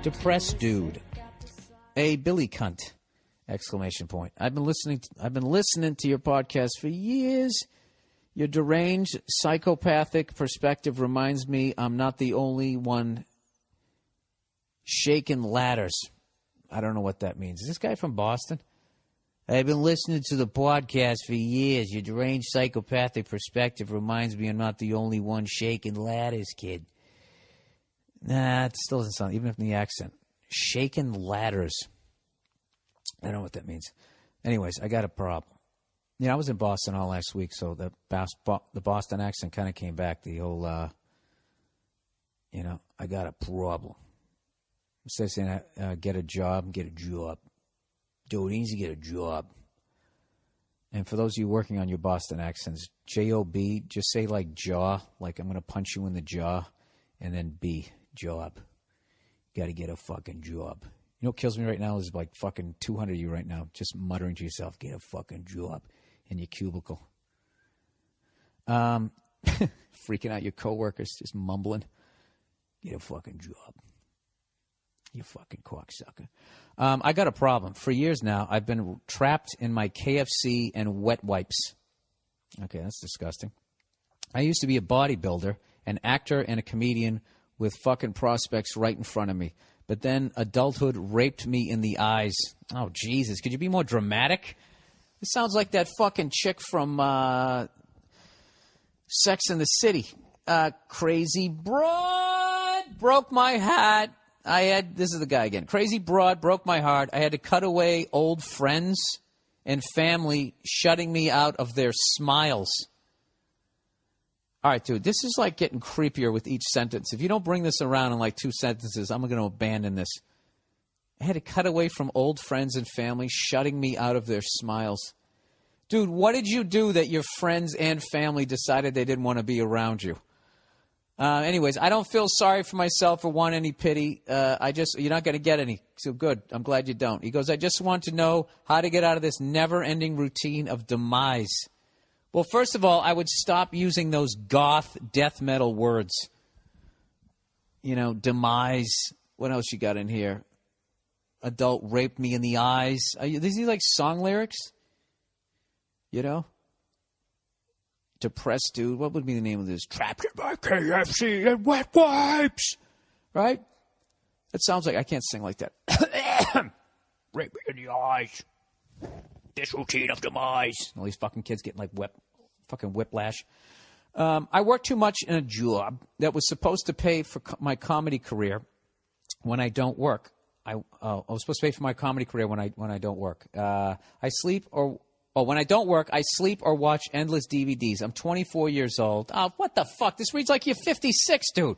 Depressed dude. A Billy cunt! Exclamation point. I've been listening to your podcast for years. Your deranged, psychopathic perspective reminds me I'm not the only one shaking ladders. I don't know what that means. Is this guy from Boston? I've been listening to the podcast for years. Your deranged, psychopathic perspective reminds me I'm not the only one shaking ladders, kid. Nah, it still doesn't sound, even if in the accent. Shaking ladders. I don't know what that means. Anyways, I got a problem. I was in Boston all last week, so the Boston accent kind of came back. The whole, I got a problem. Instead of saying, get a job. Dude, he needs to get a job. And for those of you working on your Boston accents, J-O-B, just say like jaw, like I'm going to punch you in the jaw, and then B, job. You got to get a fucking job. You know what kills me right now is like fucking 200 of you right now just muttering to yourself, get a fucking job in your cubicle. Freaking out your coworkers, just mumbling, get a fucking job. You fucking cocksucker. I got a problem. For years now, I've been trapped in my KFC and wet wipes. Okay, that's disgusting. I used to be a bodybuilder, an actor, and a comedian with fucking prospects right in front of me. But then adulthood raped me in the eyes. Oh, Jesus. Could you be more dramatic? This sounds like that fucking chick from Sex and the City. Crazy broad broke my heart. This is the guy again. Crazy broad broke my heart. I had to cut away old friends and family shutting me out of their smiles. All right, dude, this is like getting creepier with each sentence. If you don't bring this around in like 2 sentences, I'm going to abandon this. I had to cut away from old friends and family shutting me out of their smiles. Dude, what did you do that your friends and family decided they didn't want to be around you? Anyways, I don't feel sorry for myself or want any pity. You're not going to get any. So good. I'm glad you don't. He goes, I just want to know how to get out of this never-ending routine of demise. Well, first of all, I would stop using those goth death metal words. Demise. What else you got in here? Adult raped me in the eyes. These are like song lyrics? Depressed dude. What would be the name of this? Trapped in my KFC and wet wipes. Right? That sounds like I can't sing like that. Rape me in the eyes. This routine of demise. All these fucking kids getting like fucking whiplash. I work too much in a job that was supposed to pay for my comedy career when I don't work. I was supposed to pay for my comedy career when I don't work. When I don't work, I sleep or watch endless DVDs. I'm 24 years old. Oh, what the fuck? This reads like you're 56, dude.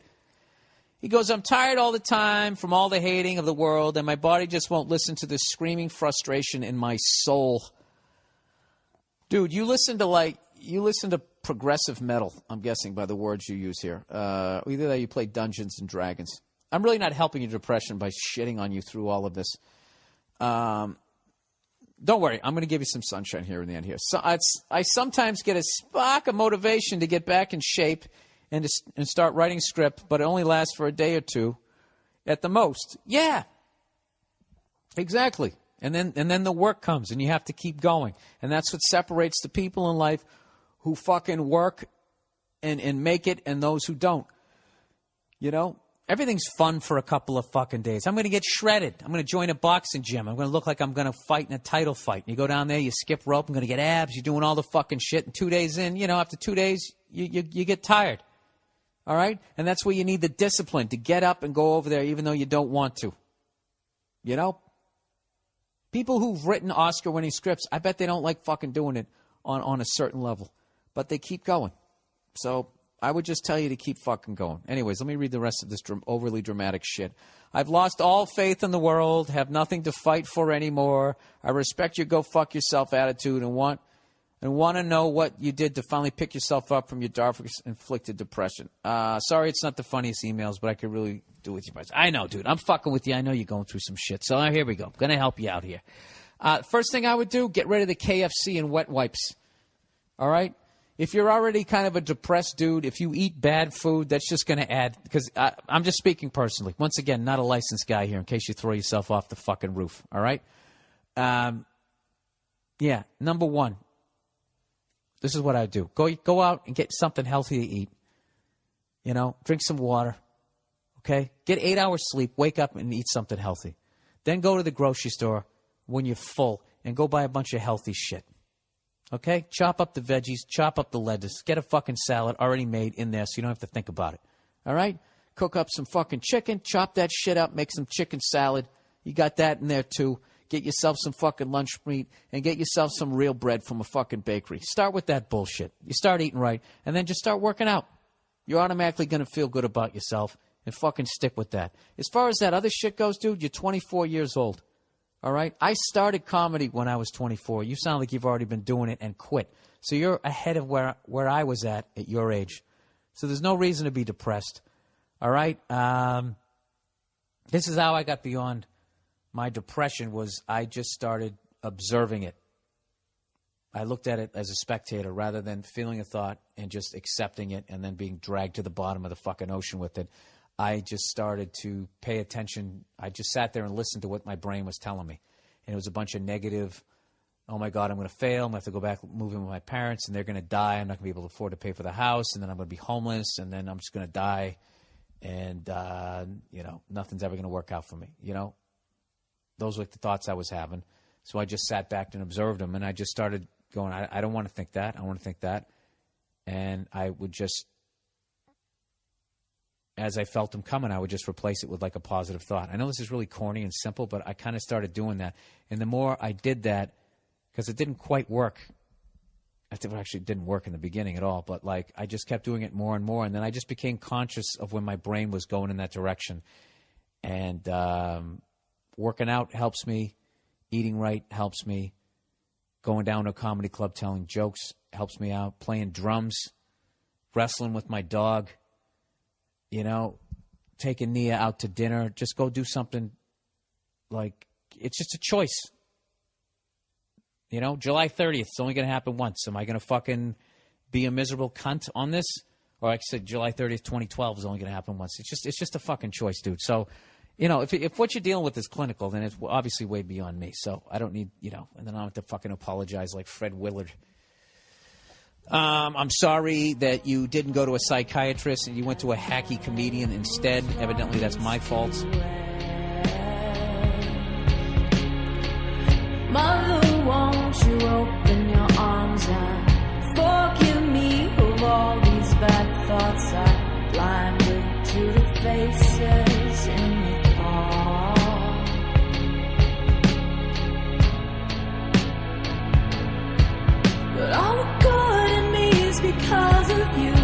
He goes, I'm tired all the time from all the hating of the world, and my body just won't listen to this screaming frustration in my soul. Dude, you listen to progressive metal, I'm guessing, by the words you use here. Either that or you play Dungeons and Dragons. I'm really not helping your depression by shitting on you through all of this. Don't worry, I'm going to give you some sunshine here in the end here. So I sometimes get a spark of motivation to get back in shape and start writing script, but it only lasts for a day or two at the most. Yeah, exactly. And then the work comes, and you have to keep going. And that's what separates the people in life who fucking work and make it and those who don't. Everything's fun for a couple of fucking days. I'm going to get shredded. I'm going to join a boxing gym. I'm going to look like I'm going to fight in a title fight. You go down there, you skip rope, I'm going to get abs. You're doing all the fucking shit. And 2 days in, after 2 days, you get tired. All right? And that's where you need the discipline to get up and go over there even though you don't want to. People who've written Oscar-winning scripts, I bet they don't like fucking doing it on a certain level. But they keep going. So I would just tell you to keep fucking going. Anyways, let me read the rest of this overly dramatic shit. I've lost all faith in the world, have nothing to fight for anymore. I respect your go fuck yourself attitude and want to know what you did to finally pick yourself up from your dark-inflicted depression. Sorry it's not the funniest emails, but I could really do with you guys. I know, dude. I'm fucking with you. I know you're going through some shit. So here we go. I'm going to help you out here. First thing I would do, get rid of the KFC and wet wipes. All right? If you're already kind of a depressed dude, if you eat bad food, that's just going to add, because I'm just speaking personally. Once again, not a licensed guy here in case you throw yourself off the fucking roof, all right? Yeah, number one, this is what I do. Go out and get something healthy to eat. You know, drink some water, okay? Get 8 hours sleep, wake up and eat something healthy. Then go to the grocery store when you're full and go buy a bunch of healthy shit. Okay? Chop up the veggies, chop up the lettuce, get a fucking salad already made in there so you don't have to think about it. All right? Cook up some fucking chicken, chop that shit up, make some chicken salad. You got that in there too. Get yourself some fucking lunch meat and get yourself some real bread from a fucking bakery. Start with that bullshit. You start eating right and then just start working out. You're automatically going to feel good about yourself and fucking stick with that. As far as that other shit goes, dude, you're 24 years old. All right? I started comedy when I was 24. You sound like you've already been doing it and quit. So you're ahead of where I was at your age. So there's no reason to be depressed. All right? This is how I got beyond my depression was I just started observing it. I looked at it as a spectator rather than feeling a thought and just accepting it and then being dragged to the bottom of the fucking ocean with it. I just started to pay attention. I just sat there and listened to what my brain was telling me. And it was a bunch of negative, oh, my God, I'm going to fail. I'm going to have to go back, move in with my parents, and they're going to die. I'm not going to be able to afford to pay for the house, and then I'm going to be homeless, and then I'm just going to die. And, nothing's ever going to work out for me, Those were the thoughts I was having. So I just sat back and observed them, and I just started going, I don't want to think that. I want to think that. And I would just, as I felt them coming, I would just replace it with like a positive thought. I know this is really corny and simple, but I kind of started doing that. And the more I did that, because it didn't quite work. It actually didn't work in the beginning at all, but like I just kept doing it more and more. And then I just became conscious of when my brain was going in that direction. And working out helps me. Eating right helps me. Going down to a comedy club telling jokes helps me out. Playing drums. Wrestling with my dog. Taking Nia out to dinner. Just go do something like, it's just a choice. July 30th, it's only going to happen once. Am I going to fucking be a miserable cunt on this? Or like I said, July 30th, 2012 is only going to happen once. It's just a fucking choice, dude. So, if what you're dealing with is clinical, then it's obviously way beyond me. So I don't need, and then I don't have to fucking apologize like Fred Willard. I'm sorry that you didn't go to a psychiatrist and you went to a hacky comedian instead. Evidently, that's my fault. Mother, won't you open your arms and forgive me of all these bad thoughts I blinded to the faces in the fall. But all the good in me is because of you.